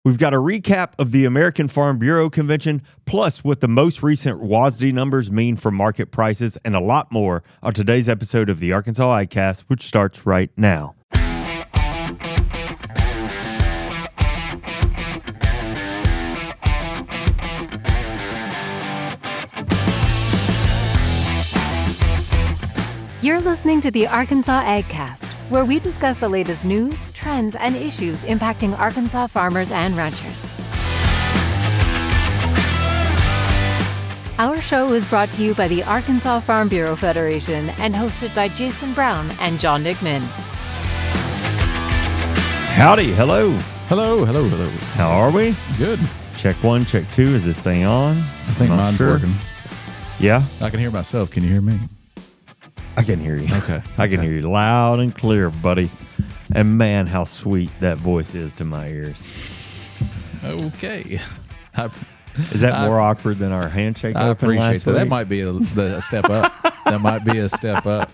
We've got a recap of the American Farm Bureau Convention, plus what the most recent WASDE numbers mean for market prices, and a lot more on today's episode of the Arkansas AgCast, which starts right now. You're listening to the Arkansas AgCast, where we discuss the latest news, trends, and issues impacting Arkansas farmers and ranchers. Our show is brought to you by the Arkansas Farm Bureau Federation and hosted by Jason Brown and John Nickman. Howdy, hello. Hello. How are we? Good. Check 1, check 2. Is this thing on? I think mine's working. Yeah? I can hear myself. Can you hear me? I can hear you. Okay. I can hear you loud and clear, buddy. And man, how sweet that voice is to my ears. Okay. Is that more awkward than our handshake? I appreciate that. Week? That might be a step up. That might be a step up.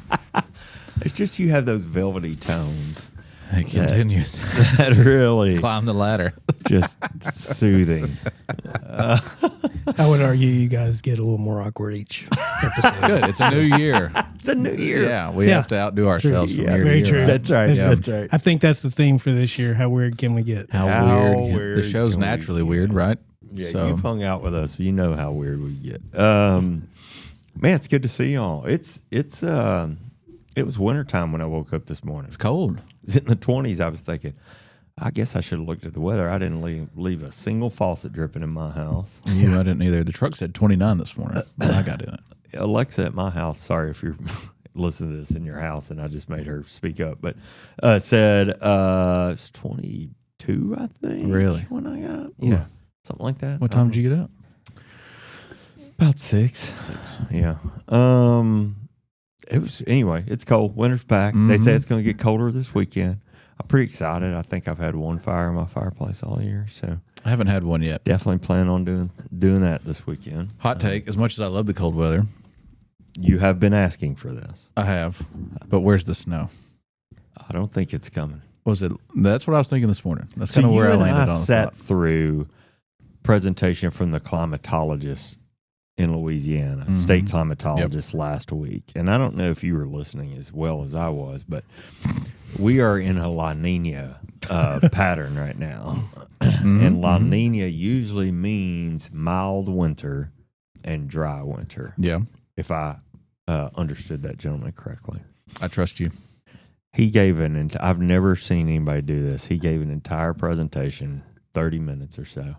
It's just you have those velvety tones. It continues. That really Climb the ladder. Just soothing. I would argue you guys get a little more awkward each episode. Good. It's a new year. It's a new year. Yeah, we have to outdo ourselves from year to very year. true. Right? That's right. Yeah. That's right. I think that's the theme for this year. How weird can we get? How weird. weird The show's can we naturally get? weird, right? Yeah, So, you've hung out with us. You know how weird we get. Man, it's good to see y'all. It was wintertime when I woke up this morning. it's cold. It was in the 20s. I was thinking, I guess I should have looked at the weather. I didn't leave a single faucet dripping in my house. I didn't either. The truck said 29 this morning, but I got in it. Alexa at my house, sorry if you're listening to this in your house and I just made her speak up, but said it's 22, I think. Really? When I got up. Yeah. Something like that. What time did you get up? About 6. 6. Yeah. Anyway, it's cold. Winter's back. They say it's going to get colder this weekend. I'm pretty excited. I think I've had one fire in my fireplace all year, so I haven't had one yet. definitely plan on doing that this weekend. Hot take. As much as I love the cold weather, You have been asking for this. I have. But where's the snow? I don't think it's coming. Was it? That's what I was thinking this morning. That's kind of where I landed on. Sat through presentation from the climatologist in Louisiana, state climatologist last week, and I don't know if you were listening as well as I was, but we are in a La Nina pattern right now, and La Nina usually means mild winter and dry winter. Yeah, if I understood that gentleman correctly. I trust you. He gave I've never seen anybody do this. He gave an entire presentation, 30 minutes or so,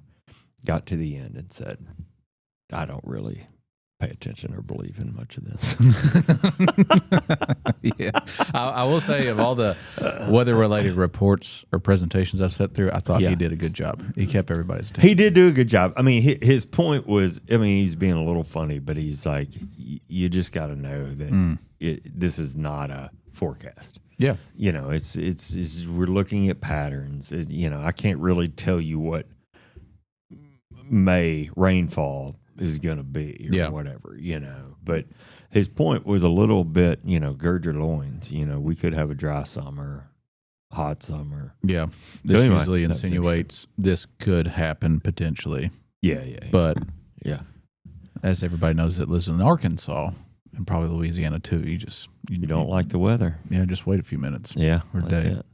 got to the end and said, I don't really pay attention or believe in much of this. Yeah. I will say, of all the weather-related reports or presentations I've sat through, I thought he did a good job. He kept everybody's attention. He did do a good job. I mean, his point was, he's being a little funny, but he's like, you just got to know that this is not a forecast. Yeah. It's we're looking at patterns. I can't really tell you what May rainfall is going to be or whatever, but his point was a little bit, gird your loins, we could have a dry summer, hot summer. Yeah. This anyway, usually insinuates this could happen potentially. Yeah. But yeah, as everybody knows that lives in Arkansas and probably Louisiana too, you don't like the weather. Yeah. Just wait a few minutes. Yeah. Or a day. It.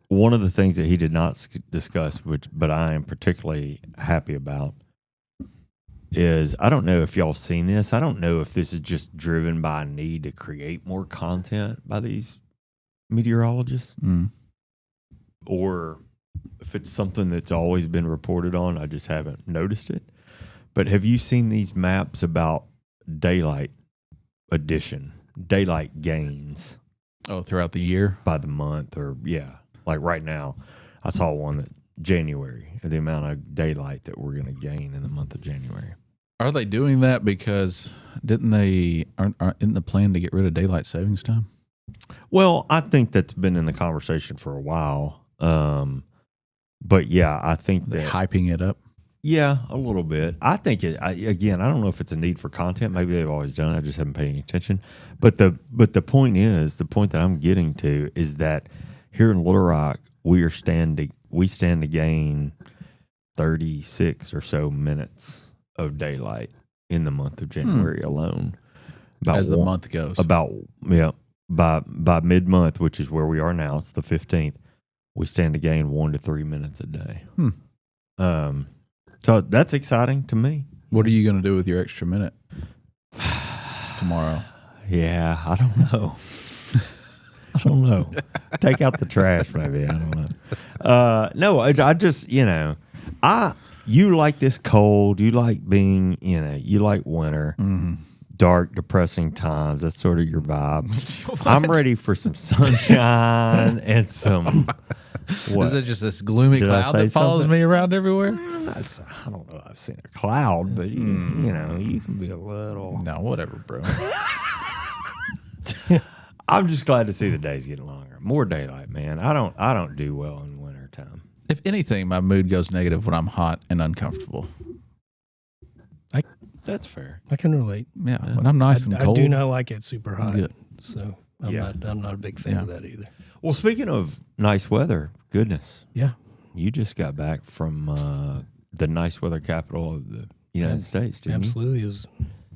One of the things that he did not discuss, but I am particularly happy about, is I don't know if y'all seen this. I don't know if this is just driven by a need to create more content by these meteorologists, or if it's something that's always been reported on. I just haven't noticed it. But have you seen these maps about daylight gains? Oh, throughout the year? By the month, or like right now, I saw one that January, the amount of daylight that we're going to gain in the month of January. Are they doing that because isn't the plan to get rid of daylight savings time? Well, I think that's been in the conversation for a while. But yeah, I think They're that hyping it up. Yeah, a little bit. I think I don't know if it's a need for content. Maybe they've always done it. I just haven't paid any attention. But the point that I'm getting to is that here in Little Rock, we stand to gain 36 or so minutes of daylight in the month of January alone. As the month goes. By mid-month, which is where we are now, it's the 15th, we stand to gain 1 to 3 minutes a day. So that's exciting to me. What are you going to do with your extra minute tomorrow? Yeah, I don't know. Take out the trash, maybe. I don't know. No, I just, you like this cold. You like being, you like winter, dark, depressing times. That's sort of your vibe. I'm ready for some sunshine and some. What? Is it just this gloomy cloud that follows me around everywhere? I don't know. I've seen a cloud, but you can be a little. No, whatever, bro. I'm just glad to see the days getting longer. More daylight, man. I don't do well in winter time. If anything, my mood goes negative when I'm hot and uncomfortable. That's fair. I can relate. Yeah, when I'm nice and cold. I do not like it super hot. Good. So I'm not a big fan of that either. Well, speaking of nice weather, goodness. Yeah. You just got back from the nice weather capital of the United States, didn't absolutely.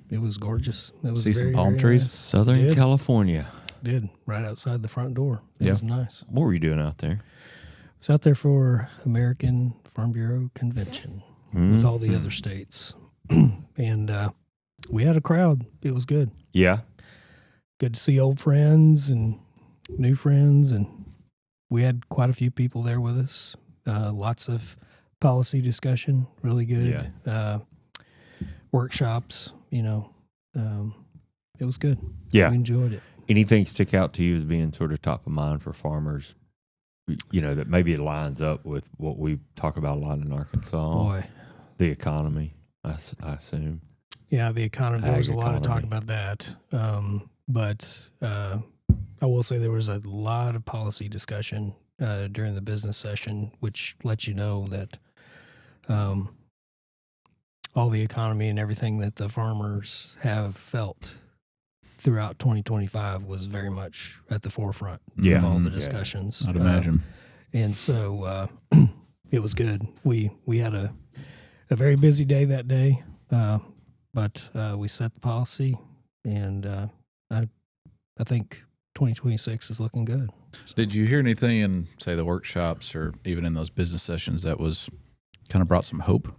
It was gorgeous. It was see some palm trees? Nice. Southern California. Did right outside the front door. It was nice. What were you doing out there? I was out there for American Farm Bureau Convention with all the other states. And we had a crowd. It was good. Yeah. Good to see old friends and new friends. And we had quite a few people there with us. Lots of policy discussion. Really good. Yeah. Workshops, it was good. Yeah. We enjoyed it. Anything stick out to you as being sort of top of mind for farmers, that maybe it lines up with what we talk about a lot in Arkansas? Boy. The economy, I assume. Yeah, the economy. There was a lot of talk about that. But I will say there was a lot of policy discussion during the business session, which lets you know that all the economy and everything that the farmers have felt throughout 2025 was very much at the forefront of all the discussions. I'd imagine. And so it was good. We had a very busy day that day, but we set the policy, and I think 2026 is looking good. So. Did you hear anything in, say, the workshops or even in those business sessions that was kind of brought some hope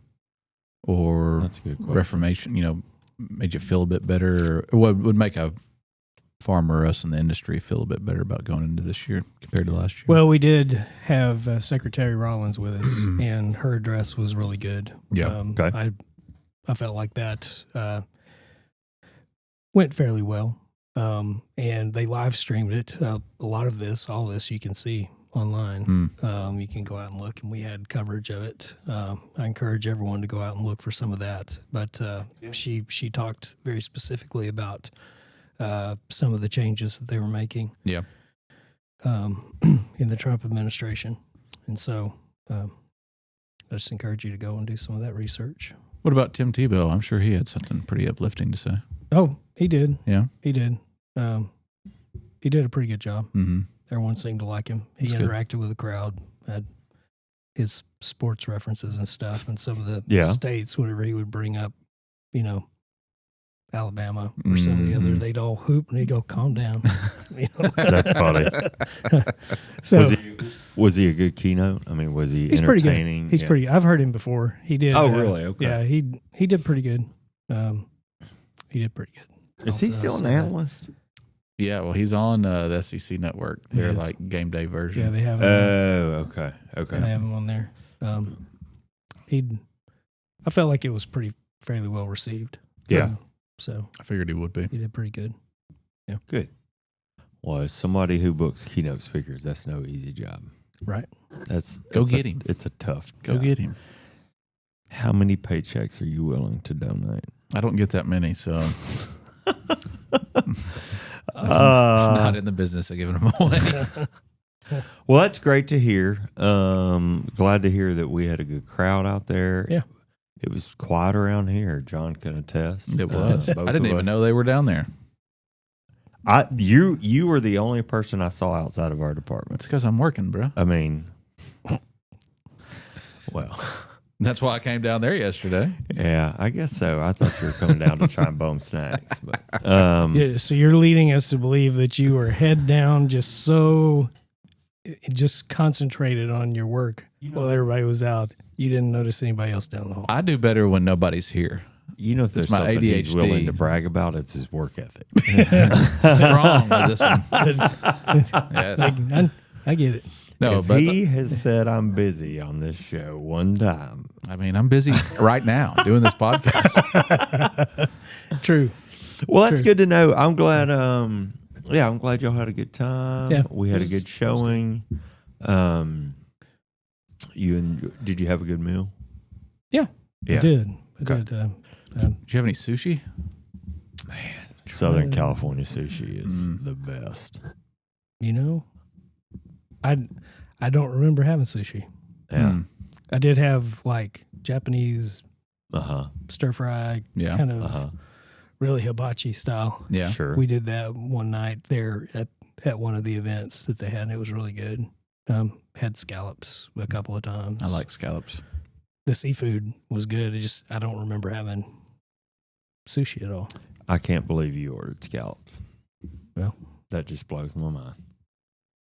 or That's a good question. reformation, made you feel a bit better, or what would make a farmer or us in the industry feel a bit better about going into this year compared to last year? Well, we did have Secretary Rollins with us, and her address was really good. Yeah. Okay. I felt like that went fairly well, and they live streamed it. All this you can see online. You can go out and look, and we had coverage of it. I encourage everyone to go out and look for some of that. But she talked very specifically about some of the changes that they were making. Yeah. In the Trump administration, and so I just encourage you to go and do some of that research. What about Tim Tebow? I'm sure he had something pretty uplifting to say. Oh, he did. Yeah. He did. He did a pretty good job. Mm-hmm. Everyone seemed to like him. He interacted with the crowd, had his sports references and stuff, and some of the states, whenever he would bring up, Alabama or some of the other, they'd all hoop and he'd go, "Calm down." That's funny. So was he a good keynote? I mean, was he he's entertaining? Pretty good. He's pretty. I've heard him before. He did. Oh, really? Okay. Yeah, he did pretty good. He did pretty good. Is he still an analyst? Yeah, well, he's on the SEC network. They're like game day version. Yeah, they have him. Oh, okay. They have him on there. I felt like it was fairly well received. Yeah. So I figured he would be. He did pretty good. Yeah. Good. Well, as somebody who books keynote speakers, that's no easy job. Right. Go get him. It's a tough Go job. get him. How many paychecks are you willing to donate? I don't get that many, so I'm not in the business of giving them away. Well, that's great to hear. Glad to hear that we had a good crowd out there. Yeah. It was quiet around here. John can attest. It was. Both I didn't of even us. know they were down there. You were the only person I saw outside of our department. It's because I'm working, bro. I mean, Well, That's why I came down there yesterday. yeah, I guess so. I thought you were coming down to try and bum snacks, but Yeah, so you're leading us to believe that you were head down, just concentrated on your work while everybody was out. You didn't notice anybody else down the hall. I do better when nobody's here. you know, if there's my something he's ADHD. willing to brag about, it's his work ethic. Strong with this one. Yes. I get it. No, if but he has said I'm busy on this show one time, I mean, I'm busy right now doing this podcast. True. well, that's True. good to know. I'm glad. I'm glad y'all had a good time. Yeah, we had it a good showing. Did you have a good meal? Yeah, Yeah. I did. Okay. Did you have any sushi? Southern California sushi is the best. You know, I don't remember having sushi. Yeah. I did have like Japanese Uh-huh. stir fry, Yeah. kind of Uh-huh. really hibachi style. Yeah. Sure. We did that one night there at one of the events that they had, and it was really good. Had scallops a couple of times. I like scallops. The seafood was good. I don't remember having sushi at all. I can't believe you ordered scallops. Well, that just blows my mind.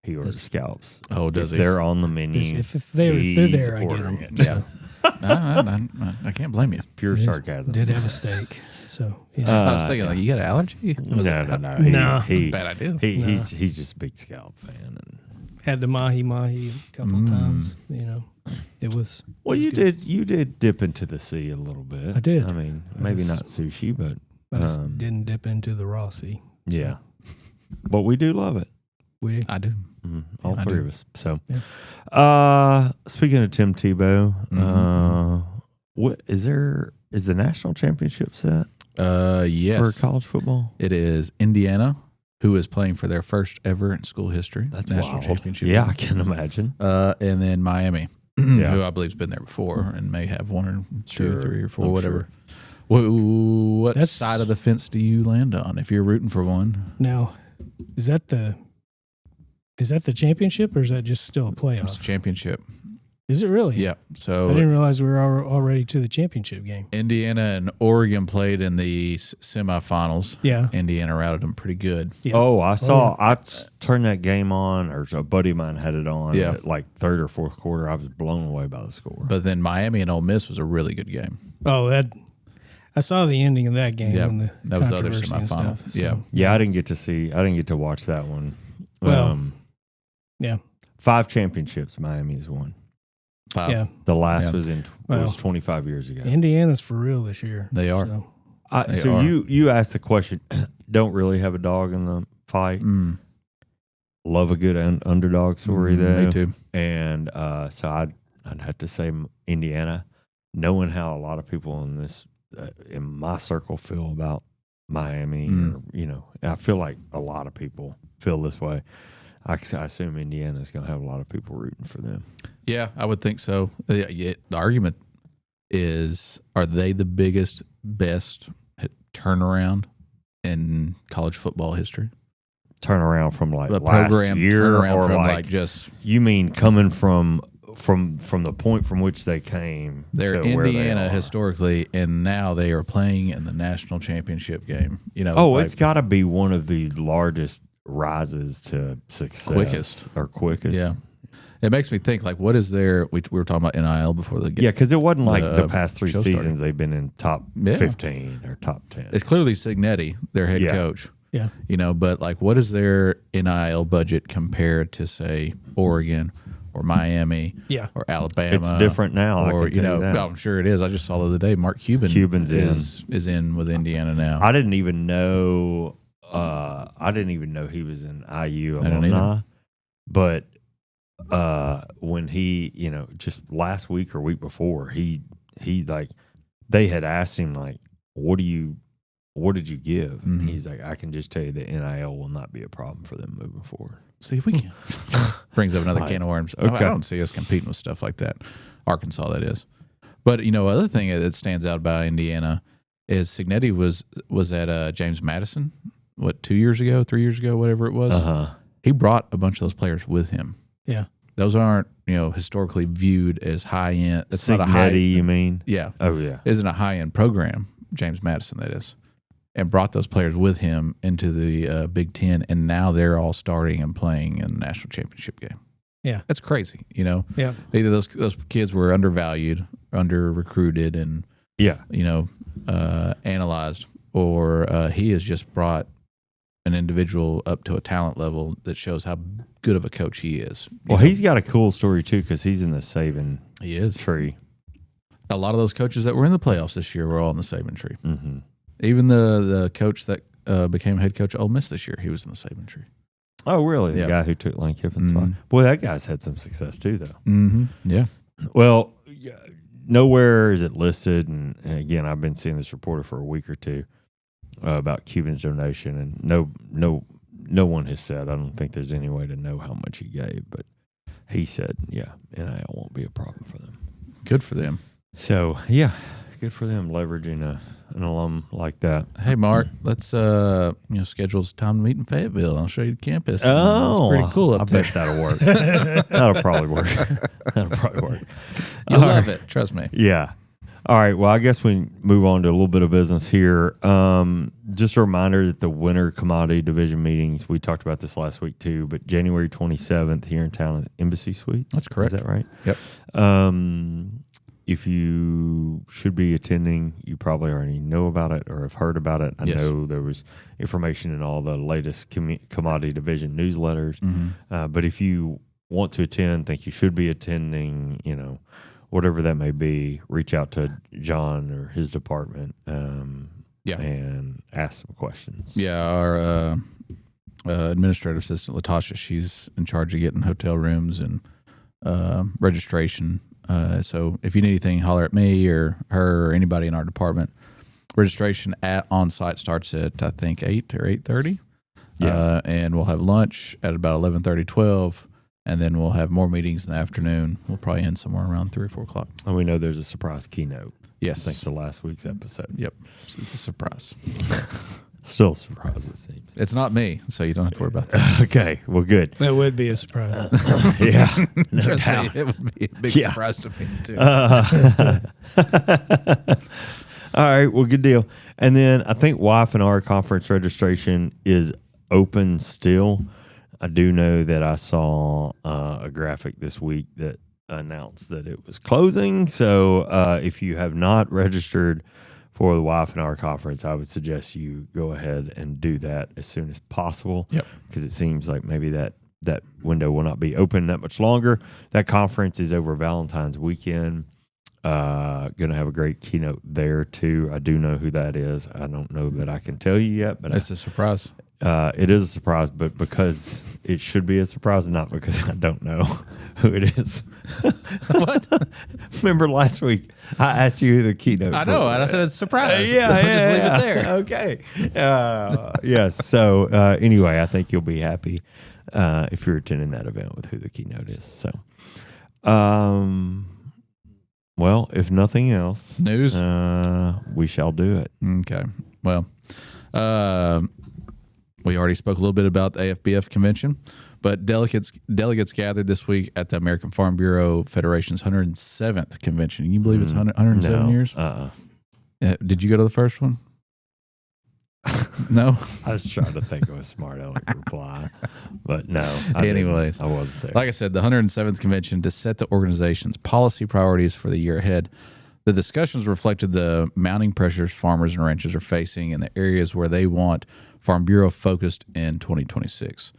He ordered scallops. Oh, does if he? they're on the menu. if they're he's there, I get them. ordering it. Yeah. I can't blame you. Pure It is- sarcasm. Did have a steak, so I was thinking, like, you got an allergy? No. No. Bad idea. He's No. he's just a big scallop fan. And, had the mahi a couple of times. You know, it was. well, it was you good. did dip into the sea a little bit. I did. I mean, I maybe just- not sushi, but I just didn't dip into the raw sea. So yeah. But we do love it. we I do. All I three do. of us. So, Yeah. speaking of Tim Tebow, Mhm. what is the national championship set Yes. for college football? It is Indiana, who is playing for their first ever in school history national wild. championship. Yeah, I can imagine. And then Miami, Yeah. who I believe has been there before and may have one or two or Sure, three or four, I'm whatever. What That's- side of the fence do you land on if you're rooting for one? Now, is that the championship, or is that just still a It's playoff? a championship. Is it really? Yeah. I So didn't realize we were already to the championship game. Indiana and Oregon played in the semifinals. Yeah. Indiana routed them pretty good. Yeah. Oh, I saw. I turned that game on, or a buddy of mine had it on. Yeah. At like third or fourth quarter. I was blown away by the score. But then Miami and Ole Miss was a really good game. Oh, I saw the ending of that game. Yeah, and the that was the other controversy and semifinal. stuff, Yeah. Yeah, I didn't get to watch that one. Well, yeah. 5 championships Miami's won. 5. Yeah. The last Yeah. was 25 years ago. Indiana's for real this year. They are. So, They So are. you asked the question. Don't really have a dog in the fight. Love a good underdog story though. Me too. And so I'd have to say Indiana, knowing how a lot of people in this in my circle feel about Miami, or, I feel like a lot of people feel this way. I assume Indiana's going to have a lot of people rooting for them. Yeah, I would think so. The argument is, are they the biggest, best turnaround in college football history? Turn around from like The last program year, turnaround or from like just you mean coming from the point from which they came. they're to where they Indiana are. historically, and now they are playing in the national championship game. It's got to be one of the largest rises to success, quickest. Yeah. It makes me think, like, what is there? We were talking about NIL before the game. Yeah, because it wasn't like the the past 3 show seasons started. they've been in top Yeah. 15 or top 10. It's clearly Signetti, their head Yeah. coach. yeah. But like, what is their NIL budget compared to, say, Oregon or Miami Yeah. or Alabama? It's different now. I Or, can tell you that. well, I'm sure it is. I just saw the other day, Mark Cuban's is in with Indiana now. I didn't even know. I didn't even know he was in IU I didn't alumni. either. But when he, just last week or week before, he like they had asked him like, what did you give? And Mhm. he's like, I can just tell you that NIL will not be a problem for them moving forward. See, we can. Brings up another Like, can of worms. okay. I don't see us competing with stuff like that. Arkansas, that is. But, other thing that stands out about Indiana is Signetti was at James Madison, 2 years ago, 3 years ago, whatever it was. Uh-huh. He brought a bunch of those players with him. Yeah. Those aren't historically viewed as high end. It's not a Signetti, you mean? Yeah. Oh, yeah. Isn't a high end program, James Madison, that is, and brought those players with him into the Big Ten, and now they're all starting and playing in the national championship game. Yeah. That's crazy, Yeah. Either those kids were undervalued, under recruited, and analyzed, or he has just brought an individual up to a talent level that shows how good of a coach he is. Well, he's got a cool story too because he's in the Saban tree. A lot of those coaches that were in the playoffs this year were all in the Saban tree. Mm-hmm. Even the coach that became head coach at Ole Miss this year, he was in the Saban tree. Oh, really? The Yeah. guy who took Lane Kiffin's spot. Boy, that guy's had some success too, though. Mm-hmm. Yeah. Well, nowhere is it listed, and again, I've been seeing this reported for a week or two about Cuban's donation, and no one has said. I don't think there's any way to know how much he gave, but he said, NIL won't be a problem for them. Good for them. So, good for them leveraging an alum like that. Hey, Mark, let's schedule some time to meet in Fayetteville. I'll show you the campus. Oh, it's pretty cool up there. Bet that'll work. That'll probably work. You'll love it. Trust me. Yeah. All right. Well, I guess we move on to a little bit of business here. Just a reminder that the winter commodity division meetings, we talked about this last week too, but January 27th here in town at Embassy Suite. That's correct. Is that right? Yep. If you should be attending, you probably already know about it or have heard about it. I know there was information in all the latest commodity division newsletters. Mm-hmm. But if you want to attend, think you should be attending, whatever that may be, reach out to John or his department and ask some questions. Yeah, our administrative assistant, Latasha, she's in charge of getting hotel rooms and registration. So if you need anything, holler at me or her or anybody in our department. Registration on site starts at, I think, 8 or 8:30. Yeah. And we'll have lunch at about 11:30, 12. And then we'll have more meetings in the afternoon. We'll probably end somewhere around 3 or 4 o'clock. And we know there's a surprise keynote. Yes. Thanks to last week's episode. Yep. It's a surprise. Still a surprise, it seems. It's not me, so you don't have to worry about that. Okay. Well, good. That would be a surprise. Yeah. Trust me, it would be a big surprise to me, too. All right. Well, good deal. And then I think Y&R conference registration is open still. I do know that I saw a graphic this week that announced that it was closing. So if you have not registered for the Y&R conference, I would suggest you go ahead and do that as soon as possible. Yep. Because it seems like maybe that window will not be open that much longer. That conference is over Valentine's weekend. Going to have a great keynote there too. I do know who that is. I don't know that I can tell you yet, but It's a surprise. it is a surprise, but because it should be a surprise, not because I don't know who it is. What? Remember last week I asked you who the keynote. I know, and I said it's a surprise. Yeah, Just leave it there. Okay. Yes. So anyway, I think you'll be happy if you're attending that event with who the keynote is. So, well, if nothing else, News? we shall do it. Okay. Well, we already spoke a little bit about the AFBF convention, but delegates gathered this week at the American Farm Bureau Federation's 107th convention. Can you believe it's 107 No. years? Did you go to the first one? No? I was trying to think of a smart aleck reply, but no. Anyways. I wasn't there. Like I said, the 107th convention to set the organization's policy priorities for the year ahead. The discussions reflected the mounting pressures farmers and ranchers are facing in the areas where they want Farm Bureau focused in 2026.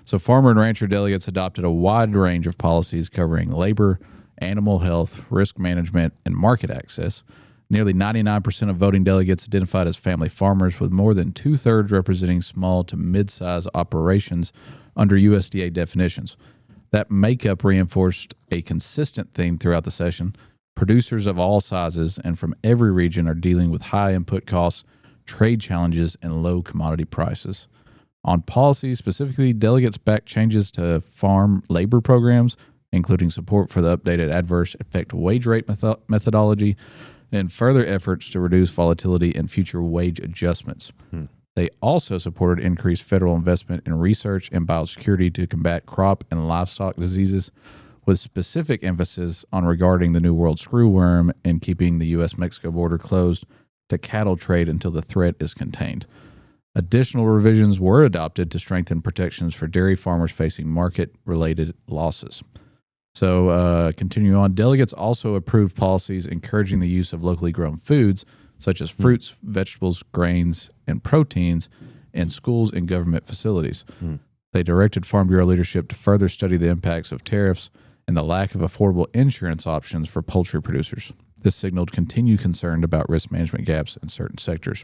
So farmer and rancher delegates adopted a wide range of policies covering labor, animal health, risk management, and market access. Nearly 99% of voting delegates identified as family farmers, with more than 2/3 representing small to mid-size operations under USDA definitions. That makeup reinforced a consistent theme throughout the session. Producers of all sizes and from every region are dealing with high input costs, trade challenges, and low commodity prices. On policy specifically, delegates backed changes to farm labor programs, including support for the updated adverse effect wage rate methodology, and further efforts to reduce volatility and future wage adjustments. They also supported increased federal investment in research and biosecurity to combat crop and livestock diseases, with specific emphasis on regarding the New World screwworm and keeping the U.S.-Mexico border closed to cattle trade until the threat is contained. Additional revisions were adopted to strengthen protections for dairy farmers facing market-related losses. So, continuing on, delegates also approved policies encouraging the use of locally grown foods, such as fruits, vegetables, grains, and proteins, in schools and government facilities. They directed Farm Bureau leadership to further study the impacts of tariffs and the lack of affordable insurance options for poultry producers. This signaled continued concern about risk management gaps in certain sectors.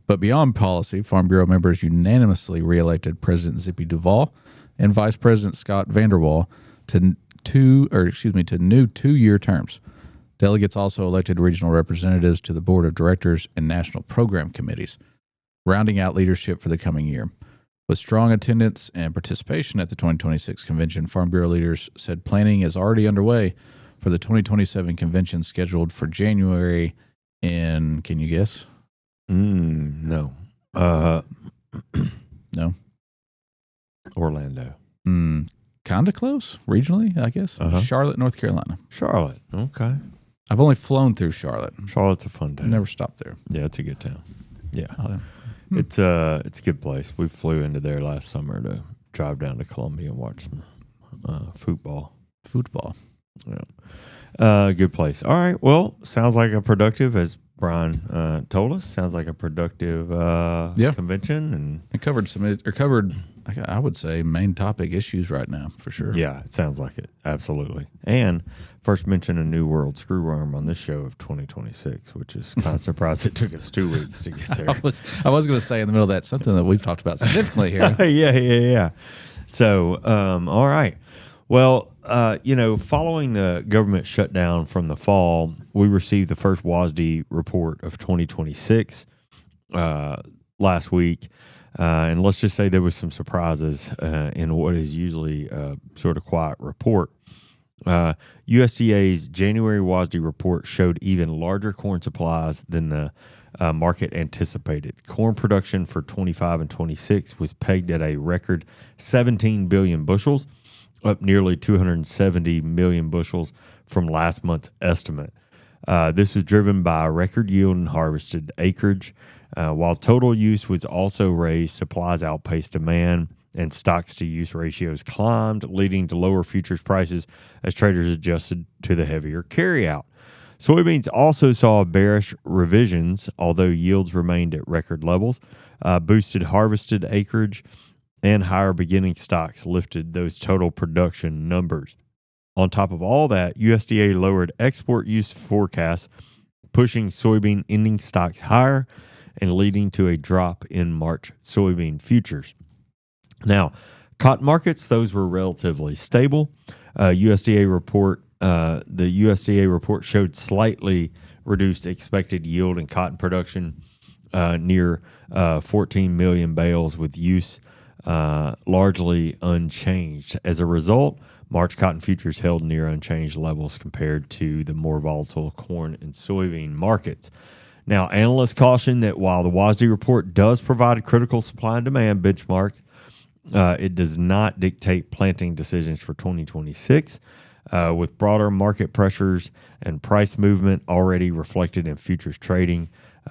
But beyond policy, Farm Bureau members unanimously reelected President Zippy Duvall and Vice President Scott Vanderwall to new 2-year terms. Delegates also elected regional representatives to the board of directors and national program committees, rounding out leadership for the coming year. With strong attendance and participation at the 2026 convention, Farm Bureau leaders said planning is already underway for the 2027 convention scheduled for January in, can you guess? No. No. Orlando. Kind of close, regionally, I guess. Charlotte, North Carolina. Charlotte. Okay. I've only flown through Charlotte. Charlotte's a fun town. Never stopped there. Yeah, it's a good town. Yeah. Oh, It's a good place. We flew into there last summer to drive down to Columbia and watch some football. Yeah. Good place. All right. Well, sounds like a productive, as Brian told us, sounds like a productive convention. And it covered I would say, main topic issues right now, for sure. Yeah, it sounds like it. Absolutely. And first mention a New World screwworm on this show of 2026, which is kind of surprised it took us 2 weeks to get there. I was going to say in the middle of that, something that we've talked about significantly here. Yeah. So, all right. Well, following the government shutdown from the fall, we received the first WASDE report of 2026 last week. And let's just say there was some surprises in what is usually a sort of quiet report. USDA's January WASDE report showed even larger corn supplies than the market anticipated. Corn production for 25 and 26 was pegged at a record 17 billion bushels, up nearly 270 million bushels from last month's estimate. This was driven by a record yield and harvested acreage. While total use was also raised, supplies outpaced demand and stocks-to-use ratios climbed, leading to lower futures prices as traders adjusted to the heavier carryout. Soybeans also saw bearish revisions, although yields remained at record levels. Boosted harvested acreage and higher beginning stocks lifted those total production numbers. On top of all that, USDA lowered export use forecasts, pushing soybean ending stocks higher and leading to a drop in March soybean futures. Now, cotton markets, those were relatively stable. The USDA report showed slightly reduced expected yield in cotton production, near 14 million bales, with use largely unchanged. As a result, March cotton futures held near unchanged levels compared to the more volatile corn and soybean markets. Now, analysts caution that while the WASDE report does provide a critical supply and demand benchmark, it does not dictate planting decisions for 2026. With broader market pressures and price movement already reflected in futures trading,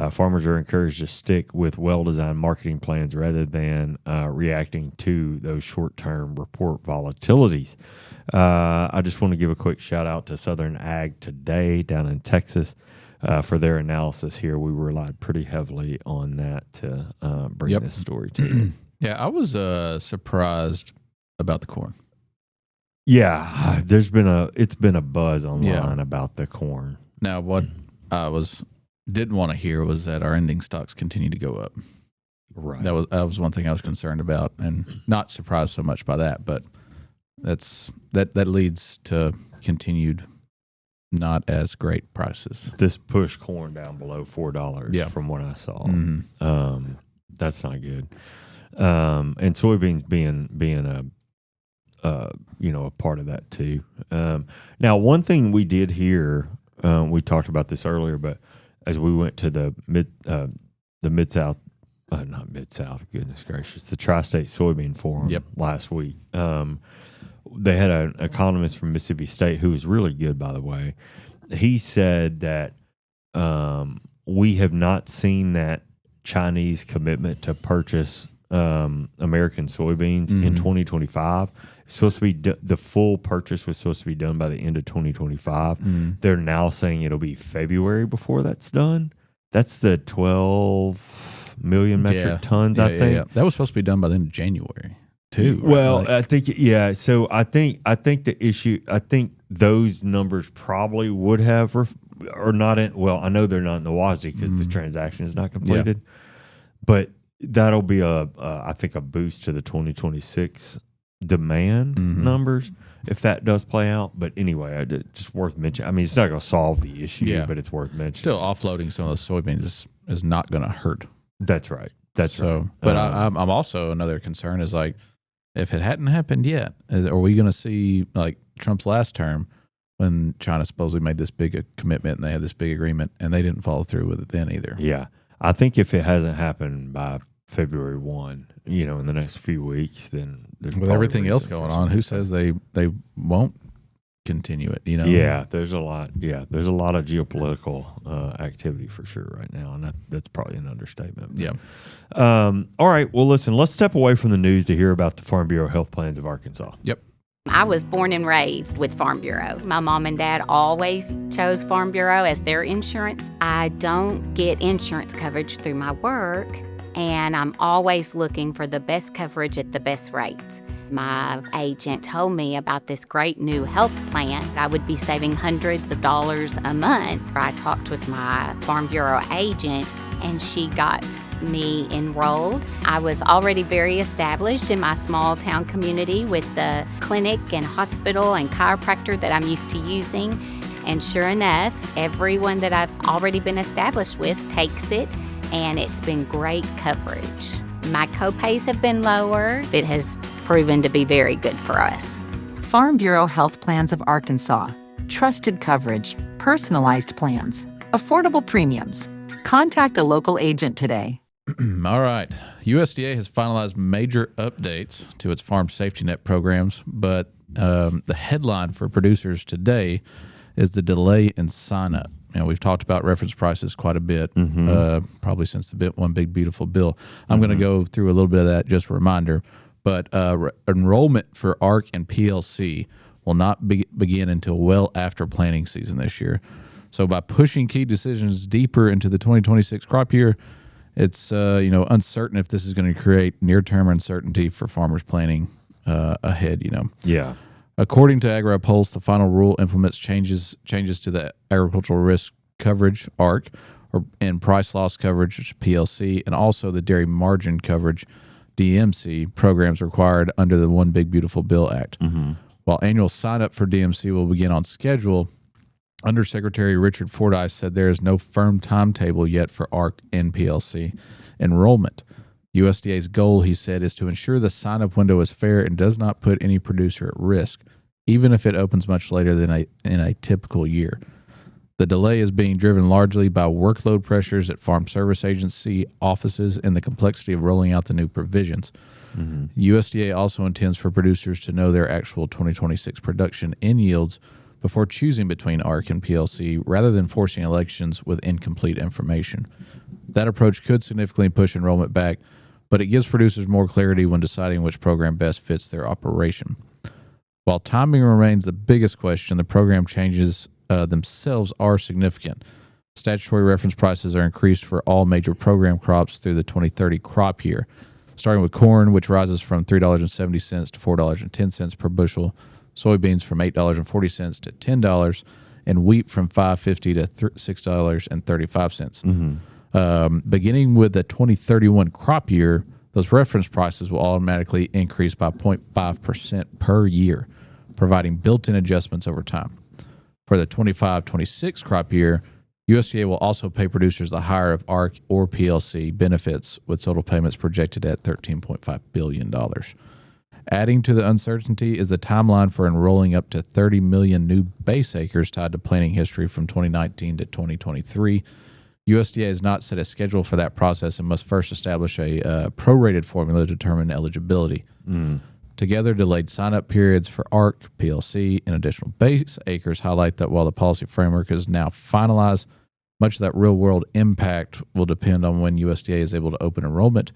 farmers are encouraged to stick with well-designed marketing plans rather than reacting to those short-term report volatilities. I just want to give a quick shout-out to Southern Ag Today down in Texas. For their analysis here. We relied pretty heavily on that to bring this story to you. Yeah, I was surprised about the corn. Yeah, it's been a buzz online about the corn. Now, what I didn't want to hear was that our ending stocks continue to go up. Right. That was one thing I was concerned about, and not surprised so much by that, but that leads to continued not as great prices. This pushed corn down below $4 from what I saw. Mm-hmm. That's not good. And soybeans being a part of that too. Now, one thing we did hear, we talked about this earlier, but as we went to the Mid-South, not Mid-South, goodness gracious, the Tri-State Soybean Forum last week, they had an economist from Mississippi State who was really good, by the way. He said that we have not seen that Chinese commitment to purchase American soybeans in 2025. It's supposed to be the full purchase was supposed to be done by the end of 2025. They're now saying it'll be February before that's done. That's the 12 million metric tons, I think. Yeah. That was supposed to be done by the end of January, too. Well, I think, So I think the issue, I think those numbers probably would have, or not in, well, I know they're not in the WASDE because the transaction is not completed. Yeah. But that'll be I think a boost to the 2026 demand numbers if that does play out. But anyway, just worth mentioning. I mean, it's not going to solve the issue, but it's worth mentioning. Still, offloading some of those soybeans is not going to hurt. That's right. That's right. But I'm also, another concern is like, if it hadn't happened yet, are we going to see like Trump's last term when China supposedly made this big commitment and they had this big agreement and they didn't follow through with it then either? Yeah. I think if it hasn't happened by February 1, in the next few weeks, then there's with everything else going on, who says they won't continue it? Yeah, there's a lot. Yeah, there's a lot of geopolitical activity for sure right now, and that's probably an understatement. Yeah. All right. Well, listen. Let's step away from the news to hear about the Farm Bureau health plans of Arkansas. Yep. I was born and raised with Farm Bureau. My mom and dad always chose Farm Bureau as their insurance. I don't get insurance coverage through my work, and I'm always looking for the best coverage at the best rates. My agent told me about this great new health plan. I would be saving hundreds of dollars a month. I talked with my Farm Bureau agent, and she got me enrolled. I was already very established in my small town community with the clinic and hospital and chiropractor that I'm used to using. And sure enough, everyone that I've already been established with takes it, and it's been great coverage. My copays have been lower. It has proven to be very good for us. Farm Bureau Health Plans of Arkansas. Trusted coverage, personalized plans, affordable premiums. Contact a local agent today. All right. USDA has finalized major updates to its farm safety net programs, but the headline for producers today is the delay in sign-up. We've talked about reference prices quite a bit, probably since the One Big Beautiful Bill. I'm going to go through a little bit of that, just a reminder. But enrollment for ARC and PLC will not begin until well after planting season this year. So by pushing key decisions deeper into the 2026 crop year, it's uncertain if this is going to create near-term uncertainty for farmers planning ahead. Yeah. According to AgriPulse, the final rule implements changes to the agricultural risk coverage (ARC) and price loss coverage which is (PLC), and also the dairy margin coverage (DMC) programs required under the One Big Beautiful Bill Act. While annual sign-up for DMC will begin on schedule, Undersecretary Richard Fordyce said there is no firm timetable yet for ARC and PLC enrollment. USDA's goal, he said, is to ensure the sign-up window is fair and does not put any producer at risk, even if it opens much later than in a typical year. The delay is being driven largely by workload pressures at Farm Service Agency offices and the complexity of rolling out the new provisions. USDA also intends for producers to know their actual 2026 production and yields before choosing between ARC and PLC, rather than forcing elections with incomplete information. That approach could significantly push enrollment back, but it gives producers more clarity when deciding which program best fits their operation. While timing remains the biggest question, the program changes themselves are significant. Statutory reference prices are increased for all major program crops through the 2030 crop year, starting with corn, which rises from $3.70 to $4.10 per bushel, soybeans from $8.40 to $10, and wheat from $5.50 to $6.35. Beginning with the 2031 crop year, those reference prices will automatically increase by 0.5% per year, providing built-in adjustments over time. For the 25-26 crop year, USDA will also pay producers the higher of ARC or PLC benefits, with total payments projected at $13.5 billion. Adding to the uncertainty is the timeline for enrolling up to 30 million new base acres tied to planting history from 2019 to 2023. USDA has not set a schedule for that process and must first establish a prorated formula to determine eligibility. Together, delayed sign-up periods for ARC, PLC, and additional base acres highlight that while the policy framework is now finalized, much of that real-world impact will depend on when USDA is able to open enrollment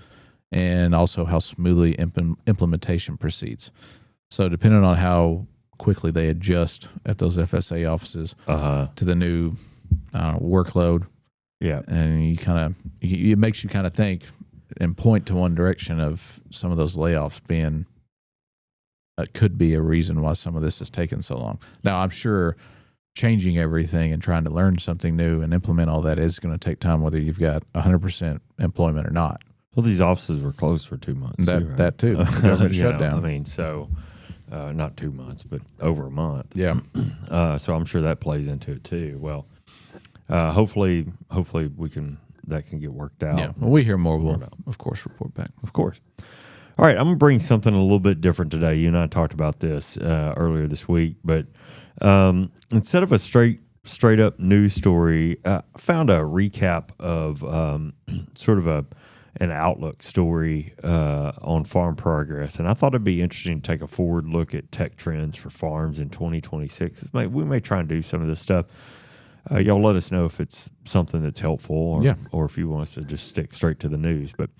and also how smoothly implementation proceeds. So depending on how quickly they adjust at those FSA offices to the new workload, and it makes you kind of think and point to one direction of some of those layoffs being could be a reason why some of this has taken so long. Now, I'm sure changing everything and trying to learn something new and implement all that is going to take time, whether you've got 100% employment or not. Well, these offices were closed for 2 months. That too. The government shutdown. I mean, so not 2 months, but over a month. Yeah. So I'm sure that plays into it too. Well, hopefully that can get worked out. Yeah. When we hear more, we'll of course report back. Of course. All right, I'm going to bring something a little bit different today. You and I talked about this earlier this week, but instead of a straight up news story, I found a recap of sort of an outlook story on farm progress, and I thought it'd be interesting to take a forward look at tech trends for farms in 2026. We may try and do some of this stuff. Y'all let us know if it's something that's helpful or if you want us to just stick straight to the news. But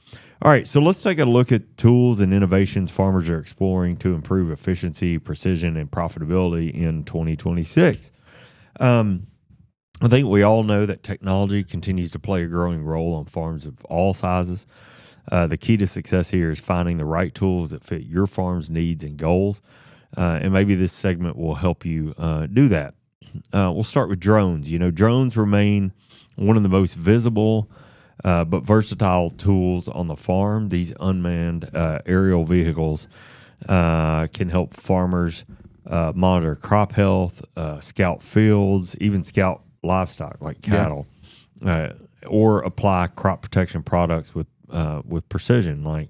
all right, so let's take a look at tools and innovations farmers are exploring to improve efficiency, precision, and profitability in 2026. I think we all know that technology continues to play a growing role on farms of all sizes. The key to success here is finding the right tools that fit your farm's needs and goals. And maybe this segment will help you do that. We'll start with drones. Drones remain one of the most visible but versatile tools on the farm. These unmanned aerial vehicles can help farmers monitor crop health, scout fields, even scout livestock like cattle, or apply crop protection products with precision, like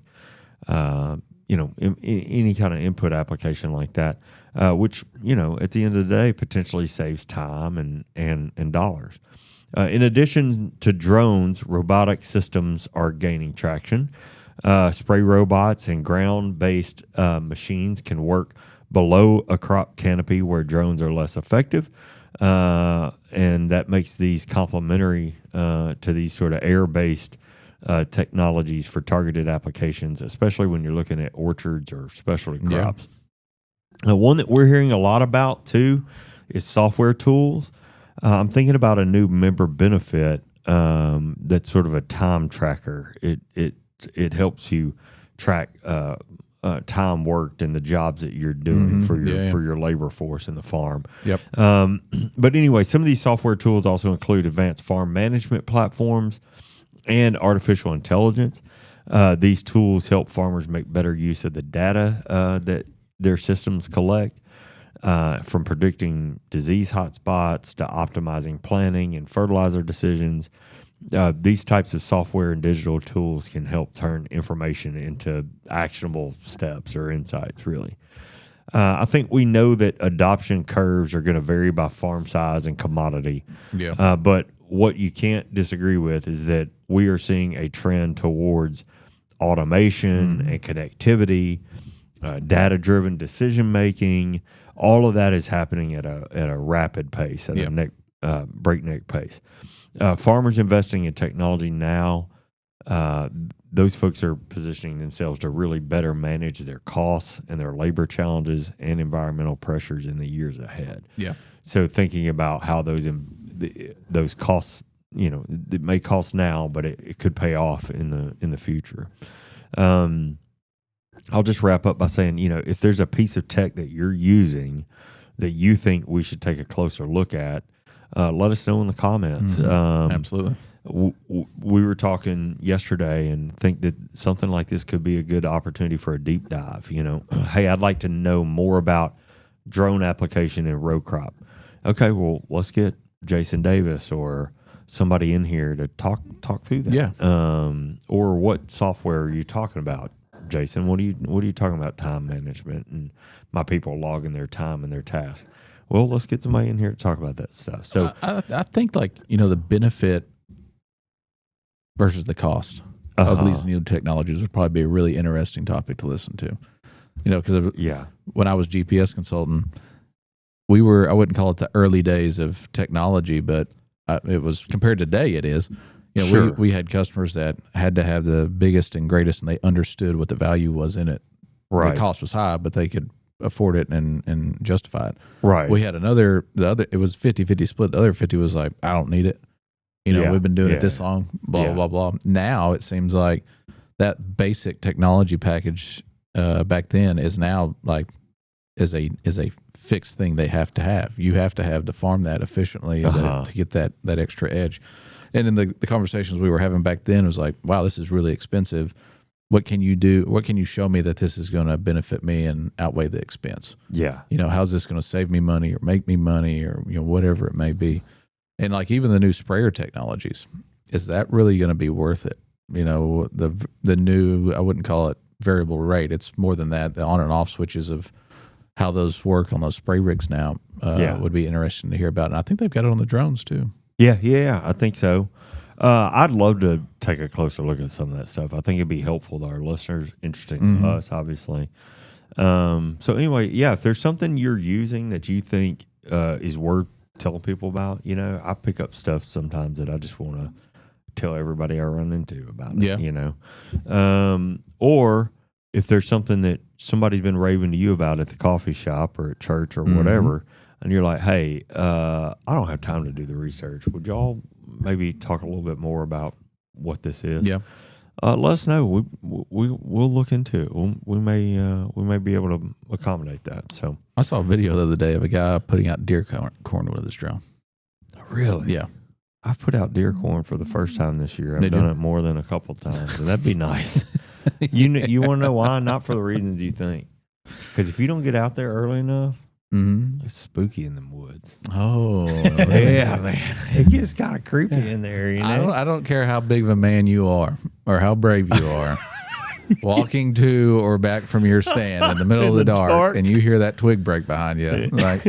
any kind of input application like that, which at the end of the day potentially saves time and dollars. In addition to drones, robotic systems are gaining traction. Spray robots and ground-based machines can work below a crop canopy where drones are less effective. And that makes these complementary to these sort of air-based technologies for targeted applications, especially when you're looking at orchards or specialty crops. One that we're hearing a lot about, too, is software tools. I'm thinking about a new member benefit that's sort of a time tracker. It helps you track time worked and the jobs that you're doing for your labor force in the farm. Yep. But anyway, some of these software tools also include advanced farm management platforms and artificial intelligence. These tools help farmers make better use of the data that their systems collect, from predicting disease hotspots to optimizing planning and fertilizer decisions. These types of software and digital tools can help turn information into actionable steps or insights, really. I think we know that adoption curves are going to vary by farm size and commodity. Yeah. But what you can't disagree with is that we are seeing a trend towards automation and connectivity, data-driven decision-making. All of that is happening at a rapid pace, at a breakneck pace. Farmers investing in technology now, those folks are positioning themselves to really better manage their costs and their labor challenges and environmental pressures in the years ahead. Yeah. So thinking about how those costs, it may cost now, but it could pay off in the future. I'll just wrap up by saying, if there's a piece of tech that you're using that you think we should take a closer look at, let us know in the comments. Absolutely. We were talking yesterday and think that something like this could be a good opportunity for a deep dive. Hey, I'd like to know more about drone application in row crop. Okay, well, let's get Jason Davis or somebody in here to talk through that. Yeah. Or what software are you talking about, Jason? What are you talking about? Time management and my people logging their time and their tasks. Well, let's get somebody in here to talk about that stuff. So I think the benefit versus the cost of these new technologies would probably be a really interesting topic to listen to. Because Yeah. when I was GPS consultant, I wouldn't call it the early days of technology, but it was compared to today, it is. Sure. We had customers that had to have the biggest and greatest, and they understood what the value was in it. Right. The cost was high, but they could afford it and justify it. Right. We had it was 50-50 split. The other 50 was like, I don't need it. Yeah. We've been doing Yeah. it this long, blah, Yeah. blah, blah, blah. Now it seems like that basic technology package back then is now like is a fixed thing they have to have. You have to have to farm that efficiently to get that extra edge. And in the conversations we were having back then, it was like, wow, this is really expensive. What can you do? What can you show me that this is going to benefit me and outweigh the expense? Yeah. How's this going to save me money or make me money or, whatever it may be. And like even the new sprayer technologies, is that really going to be worth it? The new, I wouldn't call it variable rate. It's more than that. The on and off switches of how those work on those spray rigs now would be interesting to hear about. And I think they've got it on the drones too. Yeah, I think so. I'd love to take a closer look at some of that stuff. I think it'd be helpful to our listeners, interesting to us, obviously. So anyway, yeah, if there's something you're using that you think is worth telling people about, I pick up stuff sometimes that I just want to tell everybody I run into about it, or if there's something that somebody's been raving to you about at the coffee shop or at church or whatever, and you're like, hey, I don't have time to do the research. Would y'all maybe talk a little bit more about what this is? Yeah. Let us know. We'll look into it. We may be able to accommodate that. So I saw a video the other day of a guy putting out deer corn with his drone. Really? Yeah. I've put out deer corn for the first time this year. I've Did done you? it more than a couple of times, and that'd be nice. You want to know why? Not for the reasons you think. Because if you don't get out there early enough, it's spooky in them woods. Oh, Yeah, man. It gets kind of creepy in there, I don't care how big of a man you are or how brave you are. Walking to or back from your stand in the middle of the dark, and you hear that twig break behind you, like,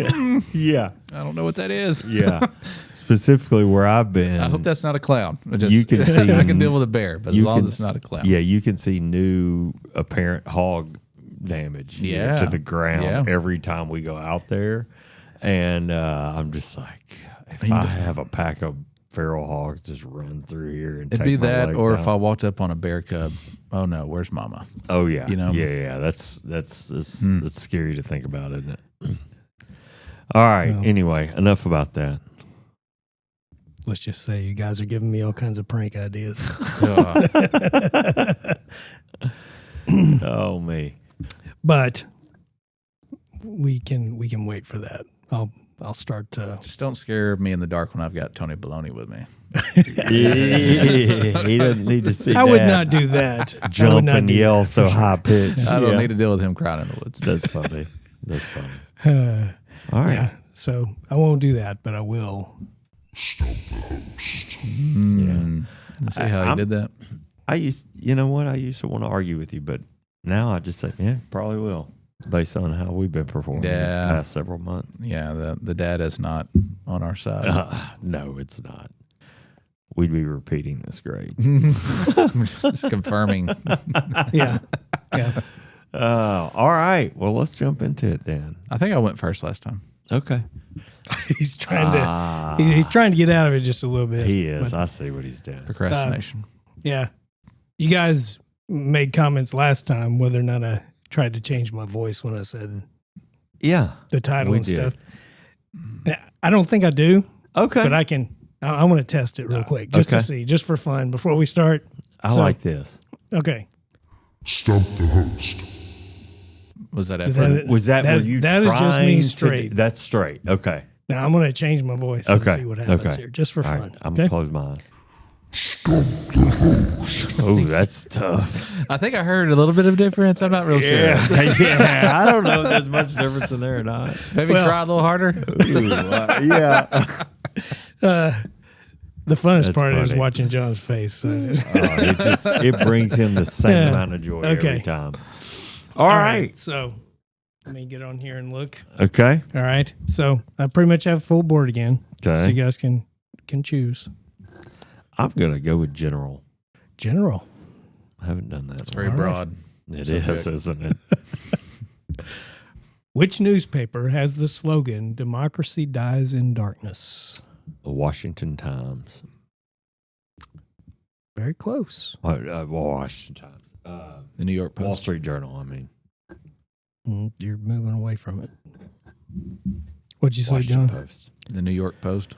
Yeah. I don't know what that is. Yeah. Specifically where I've been. I hope that's not a clown. You can see. I can deal with a bear, but as long as it's not a clown. Yeah, you can see new apparent hog damage to the ground every time we go out there. And I'm just like, if I have a pack of feral hogs just run through here and It'd take be my that, legs or out. if I walked up on a bear cub, oh no, where's mama? Oh yeah, Yeah. That's scary to think about, isn't it? All right. Well, anyway, enough about that. Let's just say you guys are giving me all kinds of prank ideas. Oh me. But we can wait for that. I'll start to. Just don't scare me in the dark when I've got Tony Baloney with me. He doesn't need to see I would that. not do that. I would Jump not and do yell that, so for sure. high pitched. I don't need to deal with him crying in the woods. That's funny. That's funny. All right. Yeah, so I won't do that, but I will. See how he did that? You know what? I used to want to argue with you, but now I just say, yeah, probably will, based on how we've been performing the past several months. Yeah, the data is not on our side. No, it's not. We'd be repeating this grade. Just confirming. Yeah. All right. Well, let's jump into it then. I think I went first last time. Okay. He's trying to. He's trying to get out of it just a little bit. He is. But, I see what he's doing. Procrastination. yeah. You guys made comments last time whether or not I tried to change my voice when I said Yeah. the title we and did. stuff. I don't think I do. Okay. But I can. I want to test it real quick just to okay. see, just for fun before we start. I like this. Okay. Stump the host. Was that Did effort? Was that where you that is just me trying to- straight. That's straight. Okay. Now I'm going to change my voice and Okay. see what happens Okay. here, just for All fun. right. I'm okay? going to close my eyes. Oh, that's tough. I think I heard a little bit of difference. I'm not real sure. Yeah. I don't know if there's much difference in there or not. Maybe Well- try a little harder. Ooh, yeah. The funnest That's part is funny. watching John's face. So It brings him the same amount of joy every Okay. time. All right. So let me get on here and look. Okay. All right. So I pretty much have full board again. Okay. So you guys can choose. I'm going to go with general. General. I haven't done that. It's very All right. broad. It subject. is, isn't it? Which newspaper has the slogan, "Democracy dies in darkness"? The Washington Times. Very close. Washington Times. The New York Post. Wall Street Journal, I mean. You're moving away from it. What'd you say, Washington John? Post. The New York Post.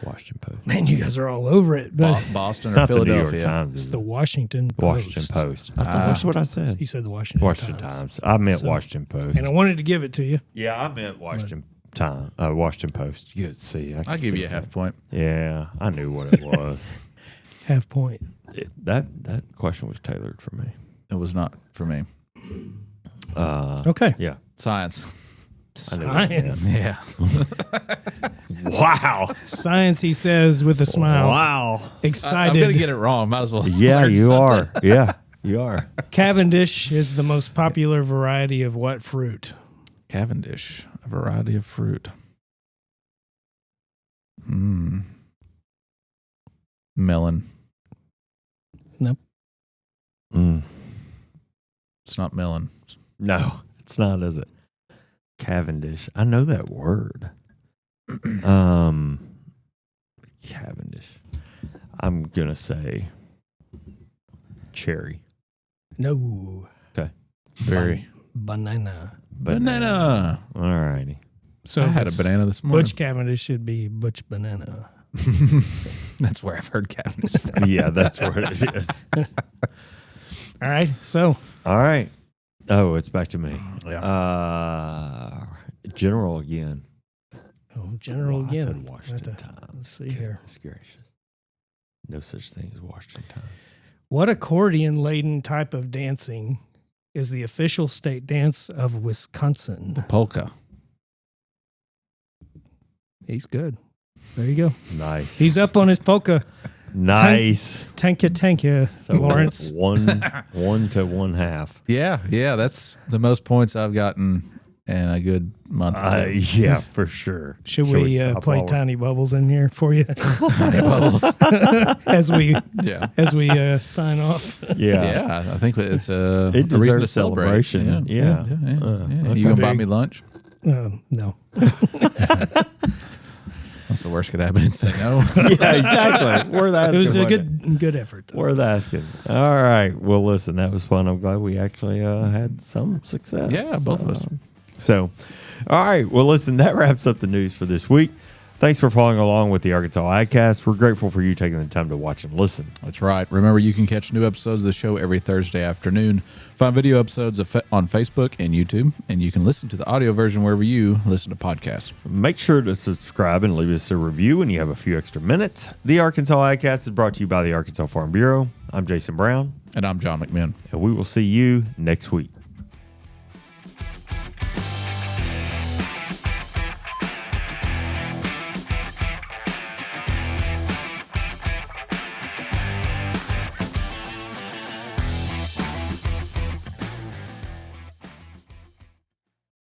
Washington Post. Man, you guys are all over it. But Boston It's or not the New Philadelphia. York Times. it's Is the it? Washington Post. Washington Post. I thought that's what I said. You said the Washington Washington Times. I meant Washington Post. And I wanted to give it to you. Yeah, I meant Washington Time. Washington Post. You could see. I'll give you a half point. Yeah, I knew what it was. Half point. That question was tailored for me. It was not for me. Okay. Yeah. Science. I knew what it Science. Yeah. Wow. Science, he says with a smile. Wow. I'm Excited. going to get it wrong. Might as well. Yeah, learn you something. are. Yeah, you are. Cavendish is the most popular variety of what fruit? Cavendish, a variety of fruit. Melon. Nope. It's not melon. No, it's not, is it? Cavendish. I know that word. Cavendish. I'm going to say cherry. No. Okay. Very. Banana. Banana. All righty. So I had a it's banana this morning. Butch Cavendish should be Butch Banana. That's where I've heard Cavendish from. Yeah, that's what it is. All right. So All right. Oh, it's back to me. Yeah. General again. General Well, I again. said Washington Times. Let's see here. Goodness gracious. No such thing as Washington Times. What accordion-laden type of dancing is the official state dance of Wisconsin? Polka. He's good. There you go. Nice. He's up on his polka. nice. Tanka, So Lawrence. one to 1/2. Yeah. That's the most points I've gotten in a good month. or two. Yeah, for sure. Should we stop play while we're- Tiny Bubbles in here for you Tiny bubbles. as we Yeah. sign off? Yeah. Yeah, I think it's a It reason to deserves celebrate. celebration. Yeah. You gonna buy me lunch? No. What's the worst could happen? Say no. Yeah, exactly. Worth It asking. was a wasn't it? good effort. Though. Worth asking. All right. Well, listen, that was fun. I'm glad we actually had some success. Yeah, both of us. So, all right. Well, listen, that wraps up the news for this week. Thanks for following along with the Arkansas AgCast. We're grateful for you taking the time to watch and listen. That's right. Remember, you can catch new episodes of the show every Thursday afternoon. Find video episodes on Facebook and YouTube, and you can listen to the audio version wherever you listen to podcasts. Make sure to subscribe and leave us a review when you have a few extra minutes. The Arkansas AgCast is brought to you by the Arkansas Farm Bureau. I'm Jason Brown, And I'm John McMahon. and we will see you next week.